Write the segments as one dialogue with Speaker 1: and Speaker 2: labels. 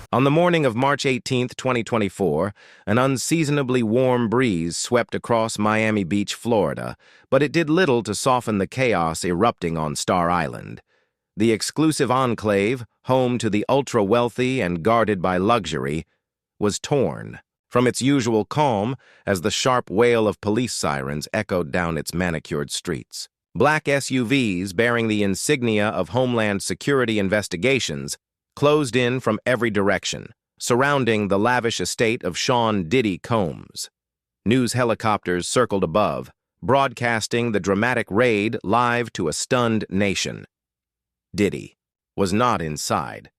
Speaker 1: On the morning of March 18, 2024, an unseasonably warm breeze swept across Miami Beach, Florida, but it did little to soften the chaos erupting on Star Island. The exclusive enclave, home to the ultra-wealthy and guarded by luxury, was torn from its usual calm as the sharp wail of police sirens echoed down its manicured streets. Black SUVs bearing the insignia of Homeland Security investigations closed in from every direction, surrounding the lavish estate of Sean Diddy Combs. News helicopters circled above, broadcasting the dramatic raid live to a stunned nation. Diddy was not inside.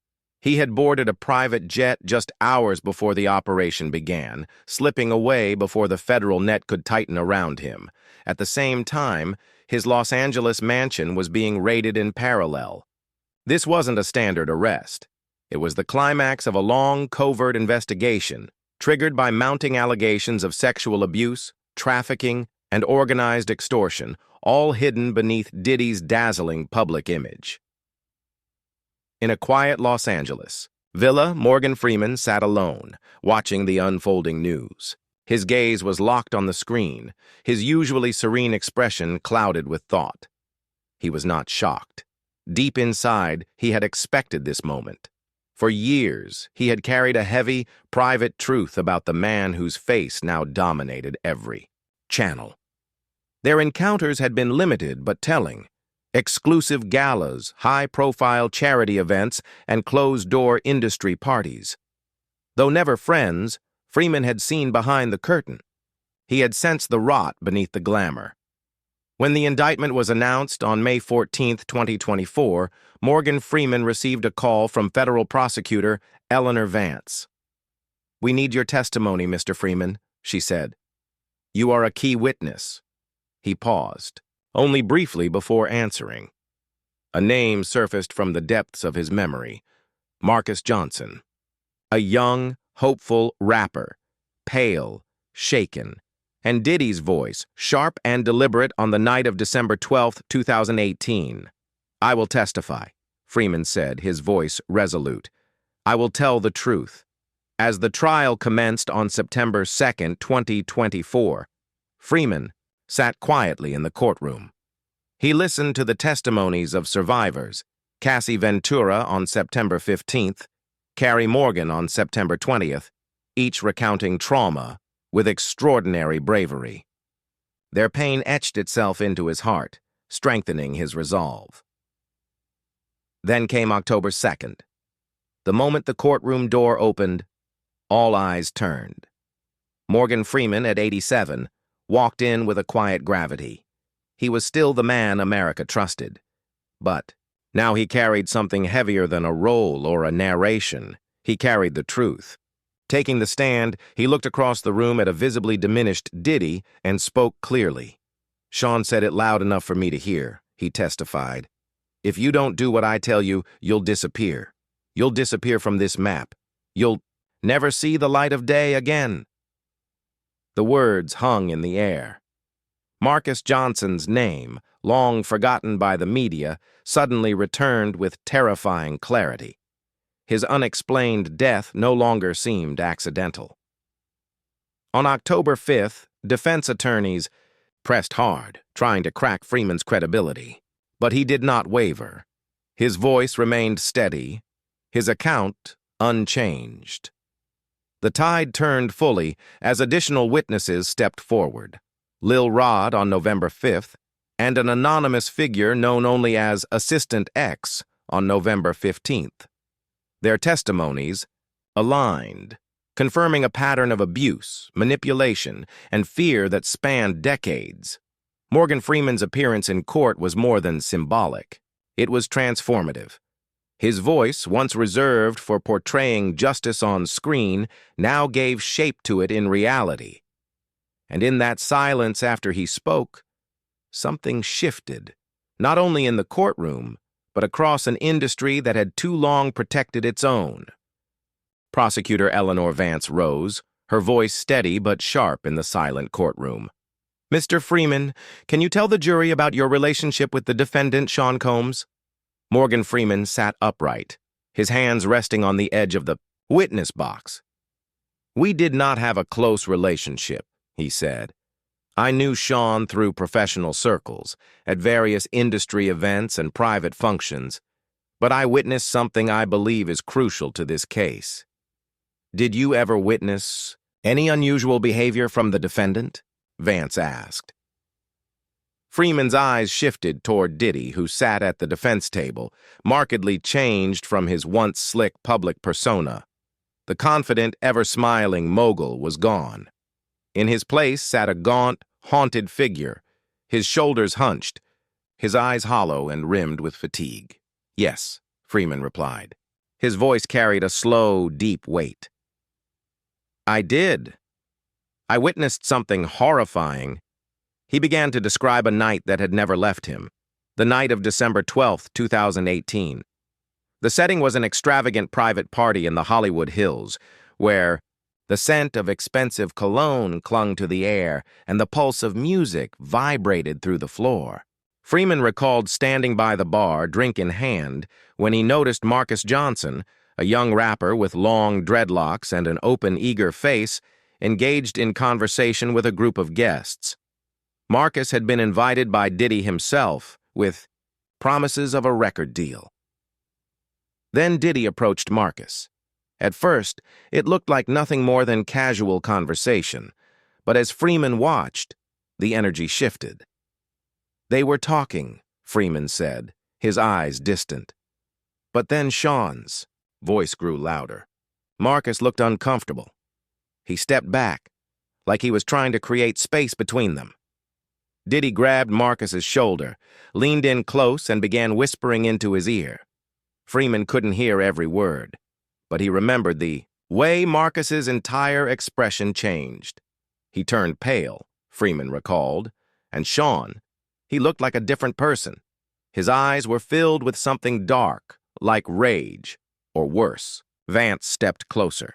Speaker 1: He had boarded a private jet just hours before the operation began, slipping away before the federal net could tighten around him. At the same time, his Los Angeles mansion was being raided in parallel. This wasn't a standard arrest. It was the climax of a long, covert investigation, triggered by mounting allegations of sexual abuse, trafficking, and organized extortion, all hidden beneath Diddy's dazzling public image. In a quiet Los Angeles villa, Morgan Freeman sat alone, watching the unfolding news. His gaze was locked on the screen, his usually serene expression clouded with thought. He was not shocked. Deep inside, he had expected this moment. For years, he had carried a heavy, private truth about the man whose face now dominated every channel. Their encounters had been limited but telling. Exclusive galas, high-profile charity events, and closed-door industry parties. Though never friends, Freeman had seen behind the curtain. He had sensed the rot beneath the glamour. When the indictment was announced on May 14, 2024, Morgan Freeman received a call from federal prosecutor Eleanor Vance. "We need your testimony, Mr. Freeman," she said. "You are a key witness." He paused, only briefly before answering. A name surfaced from the depths of his memory: Marcus Johnson. A young, hopeful rapper, pale, shaken, and Diddy's voice, sharp and deliberate on the night of December 12, 2018. "I will testify," Freeman said, his voice resolute. "I will tell the truth." As the trial commenced on September 2, 2024, Freeman sat quietly in the courtroom. He listened to the testimonies of survivors: Cassie Ventura on September 15th, Carrie Morgan on September 20th, each recounting trauma with extraordinary bravery. Their pain etched itself into his heart, strengthening his resolve. Then came October 2nd. The moment the courtroom door opened, all eyes turned. Morgan Freeman, at 87, walked in with a quiet gravity. He was still the man America trusted. But now he carried something heavier than a role or a narration. He carried the truth. Taking the stand, he looked across the room at a visibly diminished Diddy and spoke clearly. "Sean said it loud enough for me to hear," he testified. "If you don't do what I tell you, you'll disappear. You'll disappear from this map. You'll never see the light of day again." The words hung in the air. Marcus Johnson's name, long forgotten by the media, suddenly returned with terrifying clarity. His unexplained death no longer seemed accidental. On October 5th, defense attorneys pressed hard, trying to crack Freeman's credibility. But he did not waver. His voice remained steady, his account unchanged. The tide turned fully as additional witnesses stepped forward: Lil Rod on November 5th, and an anonymous figure known only as Assistant X on November 15th. Their testimonies aligned, confirming a pattern of abuse, manipulation, and fear that spanned decades. Morgan Freeman's appearance in court was more than symbolic. It was transformative. His voice, once reserved for portraying justice on screen, now gave shape to it in reality. And in that silence after he spoke, something shifted, not only in the courtroom, but across an industry that had too long protected its own. Prosecutor Eleanor Vance rose, her voice steady but sharp in the silent courtroom. "Mr. Freeman, can you tell the jury about your relationship with the defendant, Sean Combs?" Morgan Freeman sat upright, his hands resting on the edge of the Witness box. We did not have a close relationship, he said. I knew Sean through professional circles, at various industry events and private functions, but I witnessed something I believe is crucial to this case. Did you ever witness any unusual behavior from the defendant? Vance asked. Freeman's eyes shifted toward Diddy, who sat at the defense table, markedly changed from his once slick public persona. The confident, ever-smiling mogul was gone. In his place sat a gaunt, haunted figure, his shoulders hunched, his eyes hollow and rimmed with fatigue. Yes, Freeman replied. His voice carried a slow, deep weight. I did. I witnessed something horrifying. He began to describe a night that had never left him, the night of December 12, 2018. The setting was an extravagant private party in the Hollywood Hills, where the scent of expensive cologne clung to the air and the pulse of music vibrated through the floor. Freeman recalled standing by the bar, drink in hand, when he noticed Marcus Johnson, a young rapper with long dreadlocks and an open, eager face, engaged in conversation with a group of guests. Marcus had been invited by Diddy himself, with promises of a record deal. Then Diddy approached Marcus. At first, it looked like nothing more than casual conversation, but as Freeman watched, the energy shifted. They were talking, Freeman said, his eyes distant. But then Sean's voice grew louder. Marcus looked uncomfortable. He stepped back, like he was trying to create space between them. Diddy grabbed Marcus's shoulder, leaned in close, and began whispering into his ear. Freeman couldn't hear every word, but he remembered the way Marcus's entire expression changed. He turned pale, Freeman recalled, and Sean, he looked like a different person. His eyes were filled with something dark, like rage, or worse. Vance stepped closer.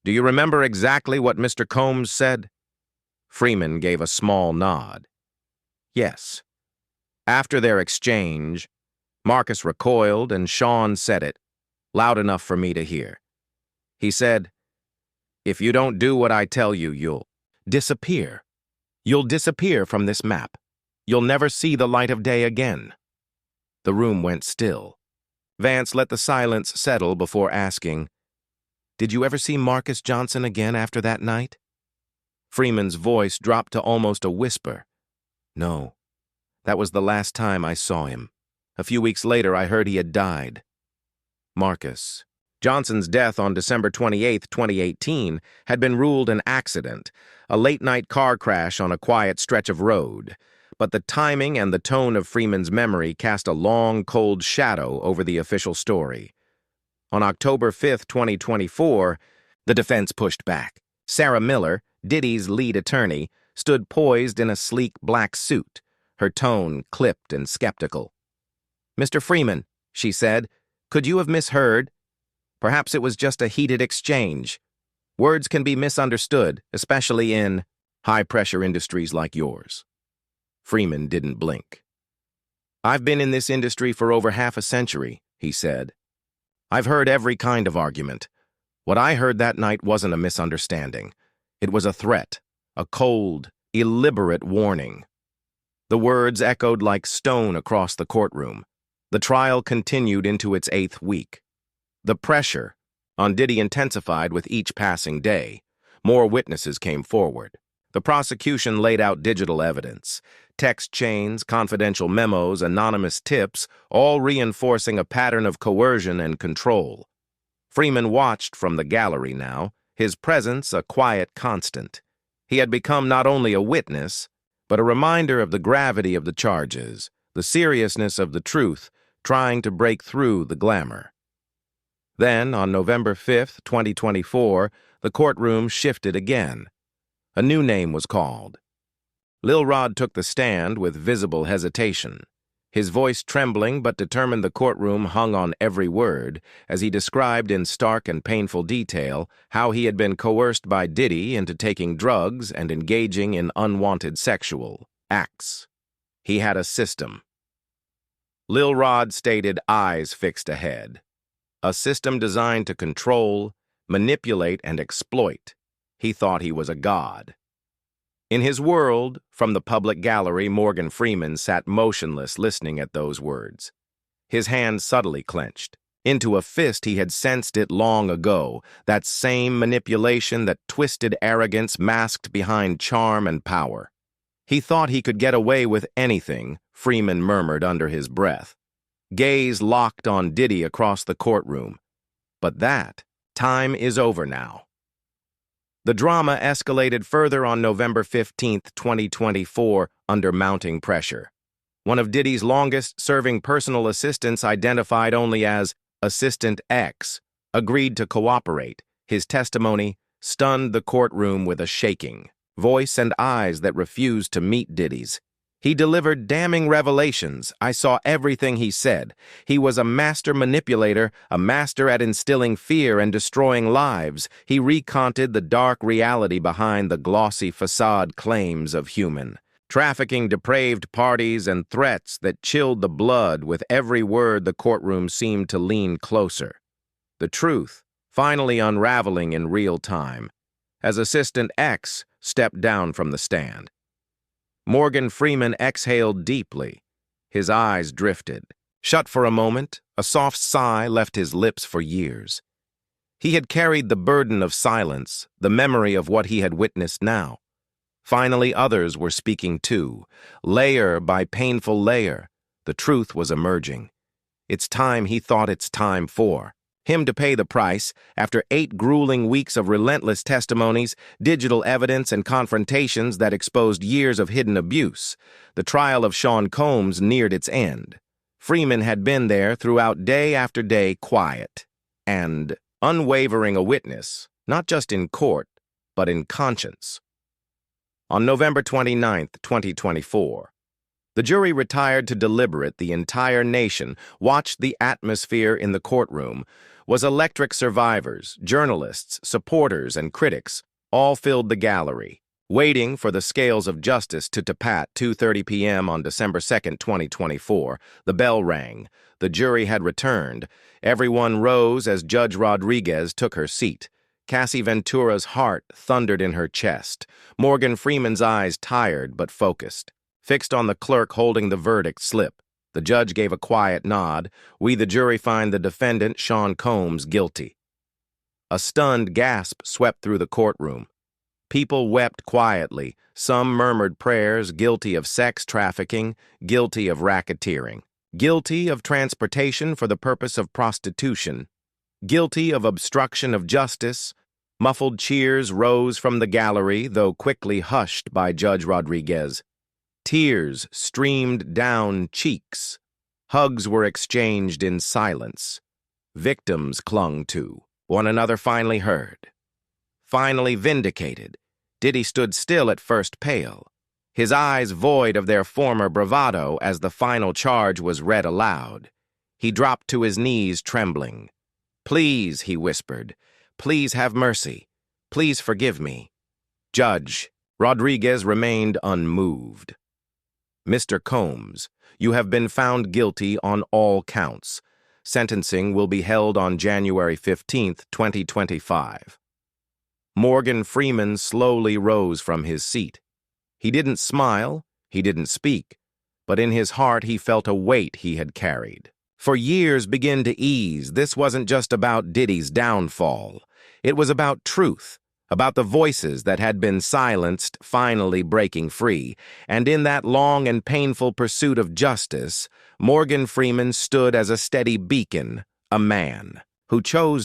Speaker 1: Do you remember exactly what Mr. Combs said? Freeman gave a small nod. Yes. After their exchange, Marcus recoiled and Sean said it, loud enough for me to hear. He said, "If you don't do what I tell you, you'll disappear. You'll disappear from this map. You'll never see the light of day again." The room went still. Vance let the silence settle before asking, "Did you ever see Marcus Johnson again after that night?" Freeman's voice dropped to almost a whisper. "No. That was the last time I saw him. A few weeks later, I heard he had died." Marcus Johnson's death on December 28, 2018, had been ruled an accident, a late-night car crash on a quiet stretch of road. But the timing and the tone of Freeman's memory cast a long, cold shadow over the official story. On October 5, 2024, the defense pushed back. Sarah Miller, Diddy's lead attorney, stood poised in a sleek black suit, her tone clipped and skeptical. "Mr. Freeman," she said, "could you have misheard? Perhaps it was just a heated exchange. Words can be misunderstood, especially in high-pressure industries like yours." Freeman didn't blink. "I've been in this industry for over half a century," he said. "I've heard every kind of argument. What I heard that night wasn't a misunderstanding. It was a threat, a cold, deliberate warning." The words echoed like stone across the courtroom. The trial continued into its 8th week. The pressure on Diddy intensified with each passing day. More witnesses came forward. The prosecution laid out digital evidence, text chains, confidential memos, anonymous tips, all reinforcing a pattern of coercion and control. Freeman watched from the gallery now, his presence a quiet constant. He had become not only a witness, but a reminder of the gravity of the charges, the seriousness of the truth, trying to break through the glamour. Then, on November 5, 2024, the courtroom shifted again. A new name was called. Lil Rod took the stand with visible hesitation. His voice trembling but determined, the courtroom hung on every word as he described in stark and painful detail how he had been coerced by Diddy into taking drugs and engaging in unwanted sexual acts. He had a system. Lil Rod stated, eyes fixed ahead. a system designed to control, manipulate, and exploit. He thought he was a god. In his world, from the public gallery, Morgan Freeman sat motionless, listening at those words. His hand subtly clenched. Into a fist he had sensed it long ago, that same manipulation, that twisted arrogance masked behind charm and power. He thought he could get away with anything, Freeman murmured under his breath. Gaze locked on Diddy across the courtroom. But that time is over now. The drama escalated further on November 15, 2024, under mounting pressure. One of Diddy's longest-serving personal assistants, identified only as Assistant X, agreed to cooperate. His testimony stunned the courtroom with a shaking voice and eyes that refused to meet Diddy's. He delivered damning revelations. I saw everything he said. He was a master manipulator, a master at instilling fear and destroying lives. He recounted the dark reality behind the glossy facade claims of human trafficking, depraved parties, and threats that chilled the blood. With every word, the courtroom seemed to lean closer. The truth finally unraveling in real time, as Assistant X stepped down from the stand. Morgan Freeman exhaled deeply. His eyes drifted. Shut for a moment, a soft sigh left his lips for years. He had carried the burden of silence, the memory of what he had witnessed now. Finally, others were speaking too. Layer by painful layer, the truth was emerging. It's time, he thought, it's time for him to pay the price. After 8 grueling weeks of relentless testimonies, digital evidence, and confrontations that exposed years of hidden abuse, the trial of Sean Combs neared its end. Freeman had been there throughout, day after day, quiet and unwavering, a witness, not just in court, but in conscience. On November 29, 2024, the jury retired to deliberate. The entire nation watched. The atmosphere in the courtroom was electric. Survivors, journalists, supporters, and critics all filled the gallery, waiting for the scales of justice to tip. At 2:30 p.m. on December 2, 2024, the bell rang. The jury had returned. Everyone rose as Judge Rodriguez took her seat. Cassie Ventura's heart thundered in her chest. Morgan Freeman's eyes, tired but focused, fixed on the clerk holding the verdict slip. The judge gave a quiet nod. We, the jury, find the defendant, Sean Combs, guilty. A stunned gasp swept through the courtroom. People wept quietly. Some murmured prayers. Guilty of sex trafficking, guilty of racketeering, guilty of transportation for the purpose of prostitution, guilty of obstruction of justice. Muffled cheers rose from the gallery, though quickly hushed by Judge Rodriguez. Tears streamed down cheeks. Hugs were exchanged in silence. Victims clung to one another. Finally heard, finally vindicated, Diddy stood still, at first pale, his eyes void of their former bravado. As the final charge was read aloud, he dropped to his knees, trembling. "Please," he whispered, "please have mercy. Please forgive me." Judge Rodriguez remained unmoved. "Mr. Combs, you have been found guilty on all counts. Sentencing will be held on January 15, 2025. Morgan Freeman slowly rose from his seat. He didn't smile, he didn't speak, but in his heart he felt a weight he had carried for years begin to ease. This wasn't just about Diddy's downfall. It was about truth, about the voices that had been silenced finally breaking free. And in that long and painful pursuit of justice, Morgan Freeman stood as a steady beacon, a man who chose